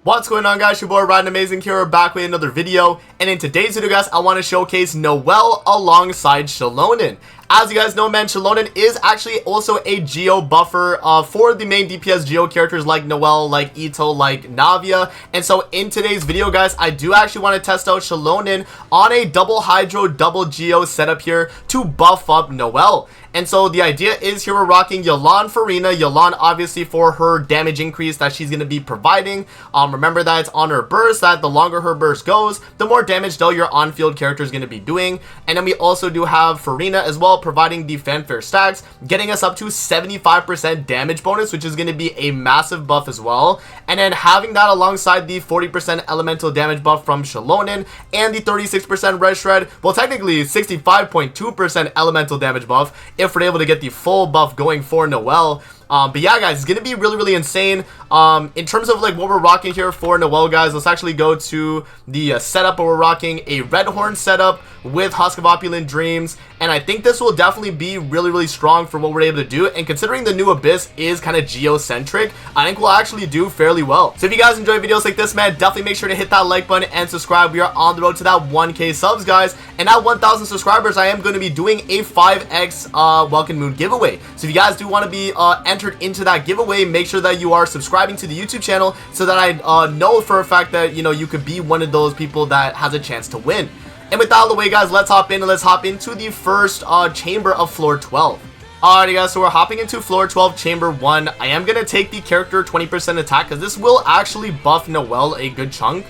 What's going on, guys? Your boy Ryan Amazing here, back with another video. And in today's video, guys, I want to showcase Noelle alongside Xilonen. As you guys know, man, Xilonen is actually also a Geo buffer for the main DPS Geo characters like Noelle, like Ito, like Navia. And so in today's video, guys, I do actually want to test out Xilonen on a double Hydro, double Geo setup here to buff up Noelle. And so the idea is here we're rocking Yelan Farina. Yelan obviously for her damage increase that she's going to be providing. Remember that it's on her burst, that the longer her burst goes, the more damage though your on-field character is going to be doing. And then we also do have Farina as well, providing the fanfare stacks, getting us up to 75% damage bonus, which is going to be a massive buff as well. And then having that alongside the 40% elemental damage buff from Xilonen and the 36% red shred, well technically 65.2% elemental damage buff if we're able to get the full buff going for Noelle. But yeah, guys, it's gonna be really insane. In terms of like what we're rocking here for Noelle, guys, let's actually go to the setup where we're rocking a red horn setup with Husk of Opulent Dreams, and I think this will definitely be really strong for what we're able to do. And considering the new Abyss is kind of geocentric, I think we'll actually do fairly well. So if you guys enjoy videos like this, man, definitely make sure to hit that like button and subscribe. We are on the road to that 1K subs, guys, and at 1,000 subscribers I am going to be doing a 5x Welcome Moon giveaway. So if you guys do want to be entered into that giveaway, make sure that you are subscribing to the YouTube channel so that I know for a fact that, you know, you could be one of those people that has a chance to win. And with that out of the way, guys, let's hop in and let's hop into the first chamber of floor 12. Alrighty, guys, so we're hopping into floor 12, chamber 1. I am going to take the character 20% attack because this will actually buff Noelle a good chunk.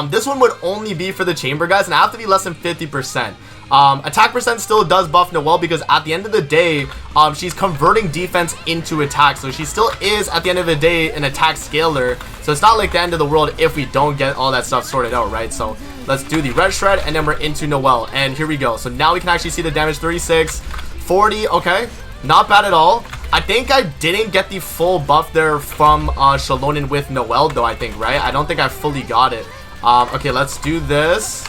This one would only be for the chamber, guys, and I have to be less than 50%. Attack percent still does buff Noelle because at the end of the day, she's converting defense into attack. So she still is, at the end of the day, an attack scaler. So it's not like the end of the world if we don't get all that stuff sorted out, right? So let's do the red shred and then we're into Noelle. And here we go. So now we can actually see the damage, 36, 40. Okay, not bad at all. I think I didn't get the full buff there from Xilonen with Noelle though, I think, right? I don't think I fully got it. Okay, let's do this.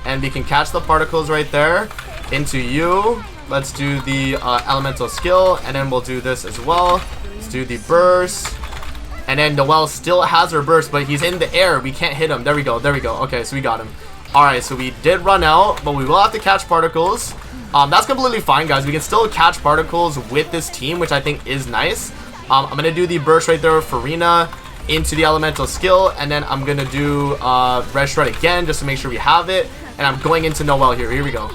And we can catch the particles right there into you. Let's do the elemental skill, and then we'll do this as well. Let's do the burst, and then Noelle still has her burst, but he's in the air. We can't hit him. There we go. Okay, so we got him. All right, so we did run out, but we will have to catch particles. That's completely fine, guys. We can still catch particles with this team, which I think is nice. I'm gonna do the burst right there, Farina, into the elemental skill, and then I'm gonna do red shred again just to make sure we have it. And I'm going into Noelle here. Here we go.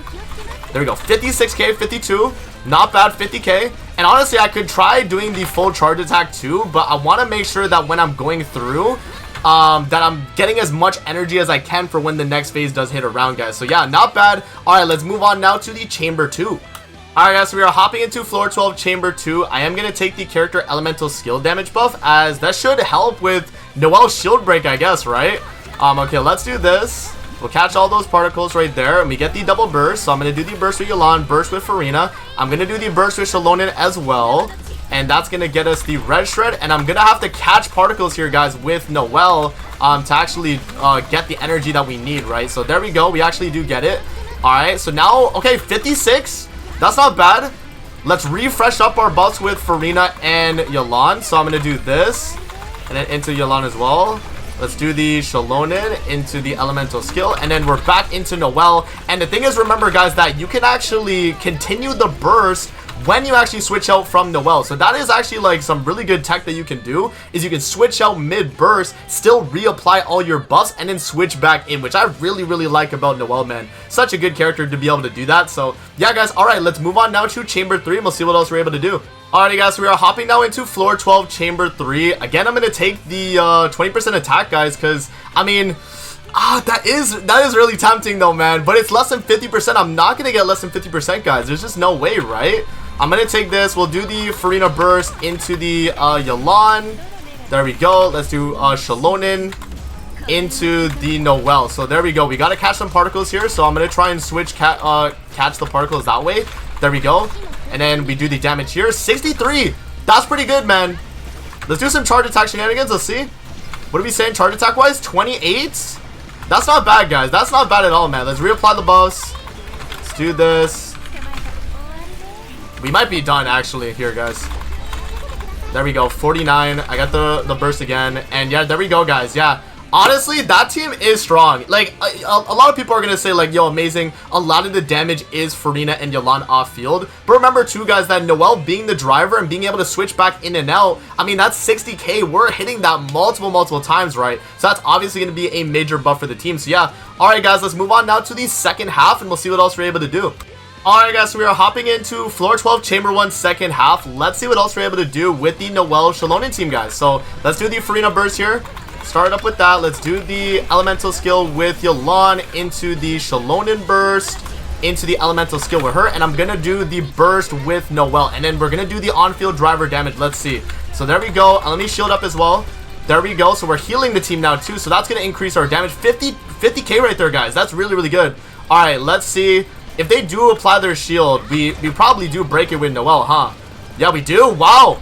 There we go. 56k, 52. Not bad, 50k. And honestly, I could try doing the full charge attack too, but I want to make sure that when I'm going through, that I'm getting as much energy as I can for when the next phase does hit around, guys. So yeah, not bad. All right, let's move on now to the chamber 2. All right, guys, so we are hopping into floor 12, chamber 2. I am going to take the character elemental skill damage buff, as that should help with Noelle's shield break, I guess, right? Okay, let's do this. We'll catch all those particles right there, and we get the double burst. So I'm going to do the burst with Yelan, burst with Farina. I'm going to do the burst with Xilonen as well, and that's going to get us the red shred. And I'm going to have to catch particles here, guys, with Noelle to actually get the energy that we need, right? So there we go. We actually do get it. All right, so now, okay, 56. That's not bad. Let's refresh up our buffs with Farina and Yelan. So I'm going to do this, and then into Yelan as well. Let's do the Xilonen into the elemental skill, and then we're back into Noelle. And the thing is, remember, guys, that you can actually continue the burst when you actually switch out from Noelle. So that is actually like some really good tech that you can do, is you can switch out mid burst, still reapply all your buffs, and then switch back in, which I really like about Noelle, man. Such a good character to be able to do that. So yeah, guys, all right, let's move on now to chamber 3 and we'll see what else we're able to do. Alrighty, guys, so we are hopping now into floor 12, chamber 3. Again, I'm going to take the 20% attack, guys, because, I mean, that is really tempting, though, man. But it's less than 50%. I'm not going to get less than 50%, guys. There's just no way, right? I'm going to take this. We'll do the Farina burst into the Yelan. There we go. Let's do Xilonen into the Noelle. So there we go. We got to catch some particles here. So I'm going to try and switch catch the particles that way. There we go. And then we do the damage here. 63. That's pretty good, man. Let's do some charge attack shenanigans. Let's see. What are we saying charge attack wise? 28? That's not bad, guys. That's not bad at all, man. Let's reapply the buffs. Let's do this. We might be done, actually, here, guys. There we go. 49. I got the burst again. And yeah, there we go, guys. Yeah. Honestly, that team is strong. Like, a lot of people are going to say, like, yo, amazing. A lot of the damage is Farina and Xilonen off field. But remember, too, guys, that Noelle being the driver and being able to switch back in and out, I mean, that's 60k. We're hitting that multiple times, right? So that's obviously going to be a major buff for the team. So, yeah. All right, guys, let's move on now to the second half, and we'll see what else we're able to do. Alright guys, so we are hopping into floor 12, chamber 1, second half. Let's see what else we're able to do with the Noelle Xilonen team, guys. So let's do the Farina burst here. Start up with that. Let's do the elemental skill with Xilonen into the Xilonen burst, into the elemental skill with her. And I'm going to do the burst with Noelle. And then we're going to do the on-field driver damage. Let's see. So there we go. Let me shield up as well. There we go. So we're healing the team now too. So that's going to increase our damage. 50k right there, guys. That's really good. Alright, let's see. If they do apply their shield, we probably do break it with Noelle, huh? Yeah, we do? Wow.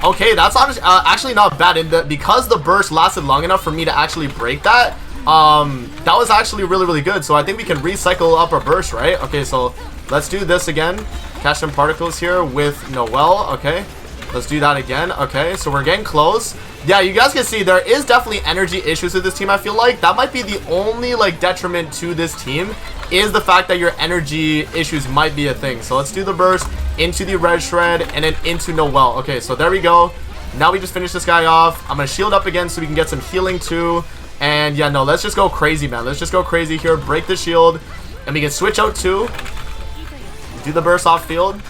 Okay, that's actually not bad. And because the burst lasted long enough for me to actually break that, that was actually really good. So I think we can recycle up our burst, right? Okay, so let's do this again. Catch some particles here with Noelle. Okay, let's do that again. Okay, so we're getting close. Yeah, you guys can see there is definitely energy issues with this team. I feel like that might be the only like detriment to this team, is the fact that your energy issues might be a thing. So let's do the burst into the red shred and then into Noelle. Okay, so there we go. Now we just finish this guy off. I'm gonna shield up again so we can get some healing too. And yeah, no, let's just go crazy, man. Let's just go crazy here. Break the shield and we can switch out too. Do the burst off field.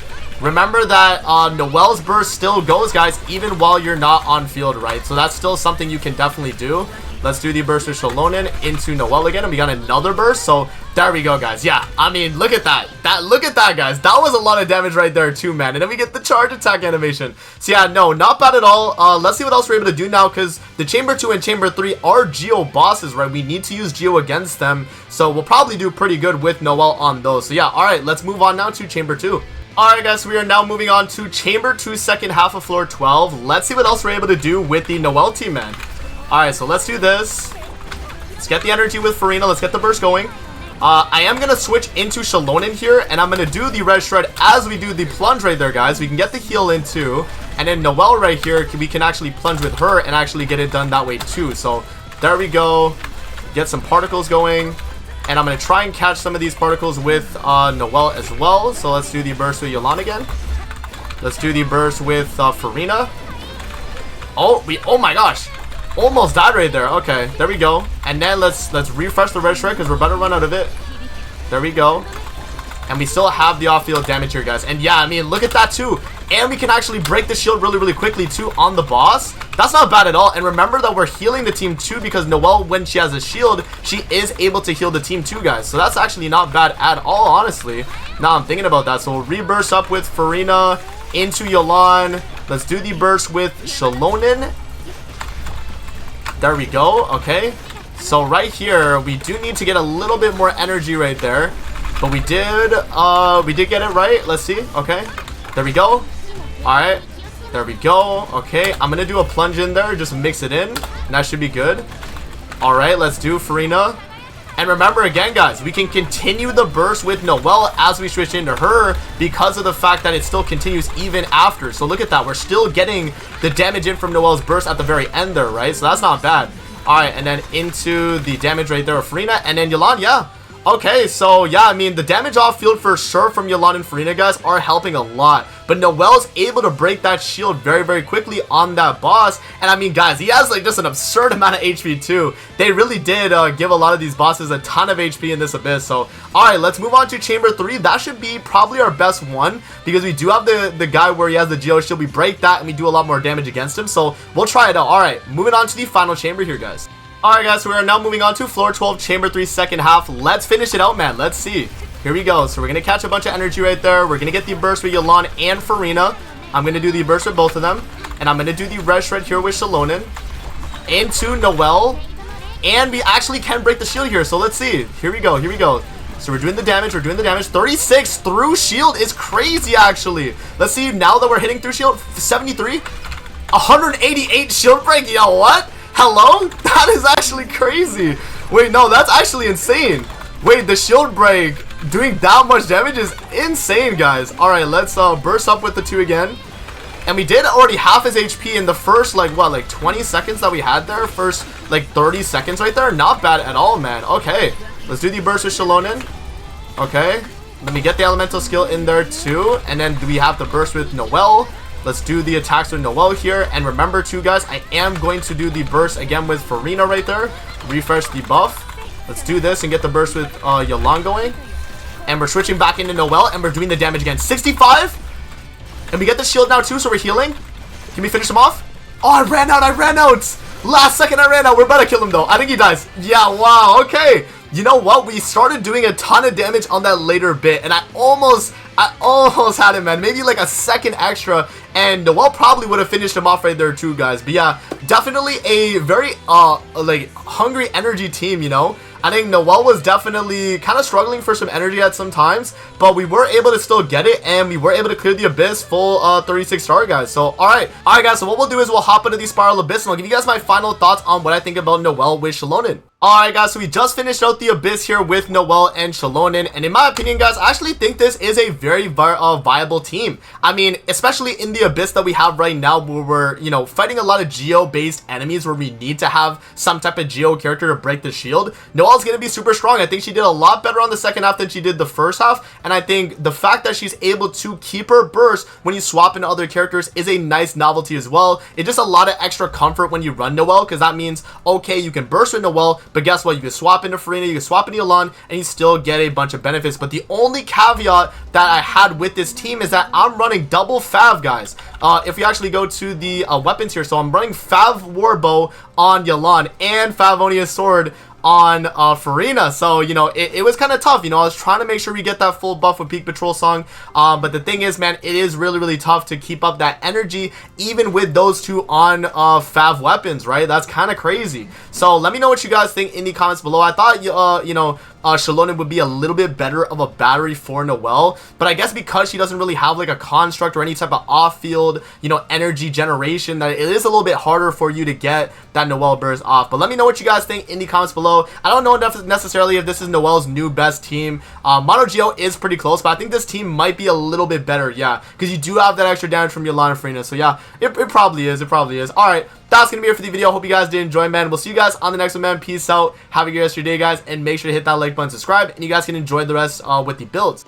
Remember that Noelle's burst still goes, guys, even while you're not on field, right? So that's still something you can definitely do. Let's do the burst with Xilonen into Noelle again, and we got another burst. So there we go, guys. Yeah, I mean, look at that. Look at that, guys. That was a lot of damage right there too, man. And then we get the charge attack animation. So yeah, no, not bad at all. Let's see what else we're able to do now, because the chamber 2 and chamber 3 are Geo bosses, right? We need to use Geo against them, so we'll probably do pretty good with Noelle on those. So yeah, all right, let's move on now to chamber 2. Alright guys, so we are now moving on to chamber 2, second half of floor 12. Let's see what else we're able to do with the Noelle team, man. Alright, so let's do this. Let's get the energy with Farina. Let's get the burst going. I am going to switch into Xilonen here, and I'm going to do the red shred as we do the plunge right there, guys. We can get the heal in too. And then Noelle right here, we can actually plunge with her and actually get it done that way too. So there we go. Get some particles going. And I'm going to try and catch some of these particles with Noelle as well. So let's do the burst with Xilonen again. Let's do the burst with Farina. Oh my gosh. Almost died right there. Okay, there we go. And then let's refresh the red shred because we're about to run out of it. There we go. And we still have the off-field damage here, guys. And yeah, I mean, look at that too. And we can actually break the shield really quickly too on the boss. That's not bad at all. And remember that we're healing the team too, because Noelle, when she has a shield, she is able to heal the team too, guys. So that's actually not bad at all, honestly. Now I'm thinking about that. So we'll reburst up with Farina into Xilonen. Let's do the burst with Xilonen. There we go. Okay. So right here, we do need to get a little bit more energy right there. But we did get it right. Let's see. Okay. There we go. Alright. There we go. Okay. I'm going to do a plunge in there. Just mix it in. And that should be good. Alright. Let's do Farina. And remember again, guys, we can continue the burst with Noelle as we switch into her because of the fact that it still continues even after. So look at that. We're still getting the damage in from Noelle's burst at the very end there, right? So that's not bad. Alright. And then into the damage right there of Farina. And then Xilonen, yeah. Okay, so yeah, I mean, the damage off field for sure from Xilonen and Farina, guys, are helping a lot. But Noelle's able to break that shield very quickly on that boss. And I mean, guys, he has like just an absurd amount of HP too. They really did give a lot of these bosses a ton of HP in this abyss. So, alright, let's move on to chamber 3. That should be probably our best one, because we do have the guy where he has the Geo shield. We break that and we do a lot more damage against him. So, we'll try it out. Alright, moving on to the final chamber here, guys. Alright guys, so we are now moving on to floor 12, chamber 3, second half. Let's finish it out, man. Let's see. Here we go. So we're going to catch a bunch of energy right there. We're going to get the burst with Xilonen and Farina. I'm going to do the burst with both of them. And I'm going to do the red shred here with Xilonen. Into Noelle. And we actually can break the shield here. So let's see. Here we go. Here we go. So we're doing the damage. We're doing the damage. 36 through shield is crazy, actually. Let's see. Now that we're hitting through shield. 73. 188 shield break. Yo, what? Hello? That is actually crazy. Wait, no, that's actually insane. Wait, the shield break doing that much damage is insane, guys. Alright, let's burst up with the 2 again. And we did already half his HP in the first, like, what, like 20 seconds that we had there? First like 30 seconds right there. Not bad at all, man. Okay, let's do the burst with Xilonen. Okay, let me get the elemental skill in there too. And then we have the burst with Noelle. Let's do the attacks with Noelle here. And remember too, guys, I am going to do the burst again with Farina right there. Refresh the buff. Let's do this and get the burst with Xilonen going. And we're switching back into Noelle, and we're doing the damage again. 65! And we get the shield now too, so we're healing. Can we finish him off? Oh, I ran out! Last second I ran out. We're about to kill him though. I think he dies. Yeah, wow, okay. You know what? We started doing a ton of damage on that later bit, and I almost had him, man. Maybe like a second extra, and Noelle probably would have finished him off right there too, guys. But yeah, definitely a very like hungry energy team, you know. I think Noelle was definitely kind of struggling for some energy at some times, but we were able to still get it, and we were able to clear the Abyss full 36 star, guys. So, alright guys, so what we'll do is we'll hop into the Spiral Abyss, and I'll give you guys my final thoughts on what I think about Noelle with Xilonen. Alright guys, so we just finished out the Abyss here with Noelle and Xilonen, and in my opinion, guys, I actually think this is a very viable team. I mean, especially in the Abyss that we have right now, where we're, you know, fighting a lot of Geo-based enemies where we need to have some type of Geo character to break the shield. Noelle's gonna be super strong. I think she did a lot better on the second half than she did the first half, and I think the fact that she's able to keep her burst when you swap into other characters is a nice novelty as well. It's just a lot of extra comfort when you run Noelle, because that means, okay, you can burst with Noelle, but guess what? You can swap into Farina, you can swap into Xilonen, and you still get a bunch of benefits. But the only caveat that I had with this team is that I'm running double Fav, guys. If we actually go to the weapons here, so I'm running Fav Warbow on Xilonen and Favonia's Sword on Farina. So, you know, it was kind of tough. You know, I was trying to make sure we get that full buff with Peak Patrol Song, but the thing is, man, it is really tough to keep up that energy even with those two on Fav weapons, right? That's kind of crazy. So let me know what you guys think in the comments below. I thought you know, Xilonen would be a little bit better of a battery for Noelle, but I guess because she doesn't really have like a construct or any type of off-field, you know, energy generation, that it is a little bit harder for you to get that Noelle burst off. But let me know what you guys think in the comments below. I don't know necessarily if this is Noelle's new best team. Mono Geo is pretty close, but I think this team might be a little bit better, yeah, because you do have that extra damage from Xilonen and Farina. So yeah, it probably is. All right, that's gonna be it for the video. Hope you guys did enjoy, man. We'll see you guys on the next one, man. Peace out. Have a good rest of your day, guys, and make sure to hit that like button, subscribe, and you guys can enjoy the rest with the builds.